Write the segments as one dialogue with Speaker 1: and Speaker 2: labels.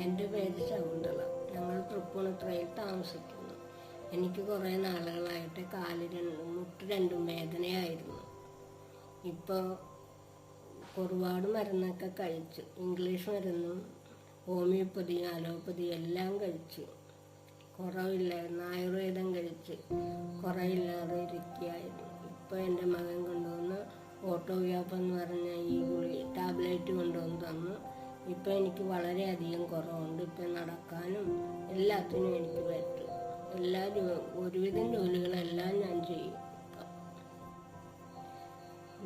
Speaker 1: എൻ്റെ പേര് ശകുന്തള. ഞങ്ങൾ തൃപ്പൂണിത്തുറയിൽ താമസിക്കുന്നു. എനിക്ക് കുറേ നാളുകളായിട്ട് മുട്ട് രണ്ടും വേദനയായിരുന്നു. ഇപ്പോൾ ഒരുപാട് മരുന്നൊക്കെ കഴിച്ചു. ഇംഗ്ലീഷ് മരുന്നും ഹോമിയോപ്പതി, അലോപ്പതി എല്ലാം കഴിച്ചു. കുറവില്ലായിരുന്നു. ആയുർവേദം കഴിച്ച് കുറവില്ലാതെ ഇരിക്കുകയായിരുന്നു. ഇപ്പോൾ എൻ്റെ മകൻ കൊണ്ടുവന്ന് ഓട്ടോഗ്യാപ്പ് എന്ന് പറഞ്ഞ ഈ ടാബ്ലറ്റ് കൊണ്ടുവന്ന് തന്നു. ഇപ്പം എനിക്ക് വളരെയധികം കുറവുണ്ട്. ഇപ്പം നടക്കാനും എല്ലാത്തിനും എനിക്ക് പറ്റും. ഒരുവിധം ജോലികളെല്ലാം ഞാൻ ചെയ്യും.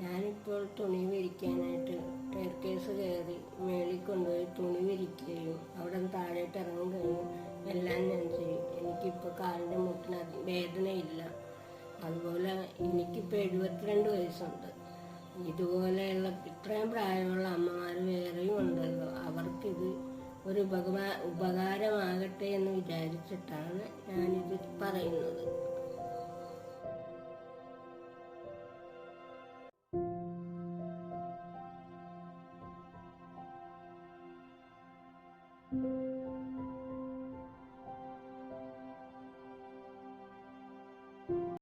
Speaker 1: ഞാനിപ്പോൾ തുണി വിരിക്കാനായിട്ട് സ്റ്റെയർകേസ് കയറി മേളിൽ കൊണ്ടുപോയി തുണി വിരിക്കുകയും അവിടെ നിന്ന് താഴേട്ട് ഇറങ്ങും കഴിയും എല്ലാം ഞാൻ ചെയ്യും. എനിക്കിപ്പോൾ കാലിൻ്റെ മുട്ടിന് വേദനയില്ല. അതുപോലെ എനിക്കിപ്പോൾ 72 വയസ്സുണ്ട്. ഇതുപോലെയുള്ള ഇത്രയും പ്രായമുള്ള അമ്മമാർ വേറെയും ഉണ്ടല്ലോ. അവർക്കിത് ഒരു ഉപകാരമാകട്ടെ എന്ന് വിചാരിച്ചിട്ടാണ് ഞാനിത് പറയുന്നത്.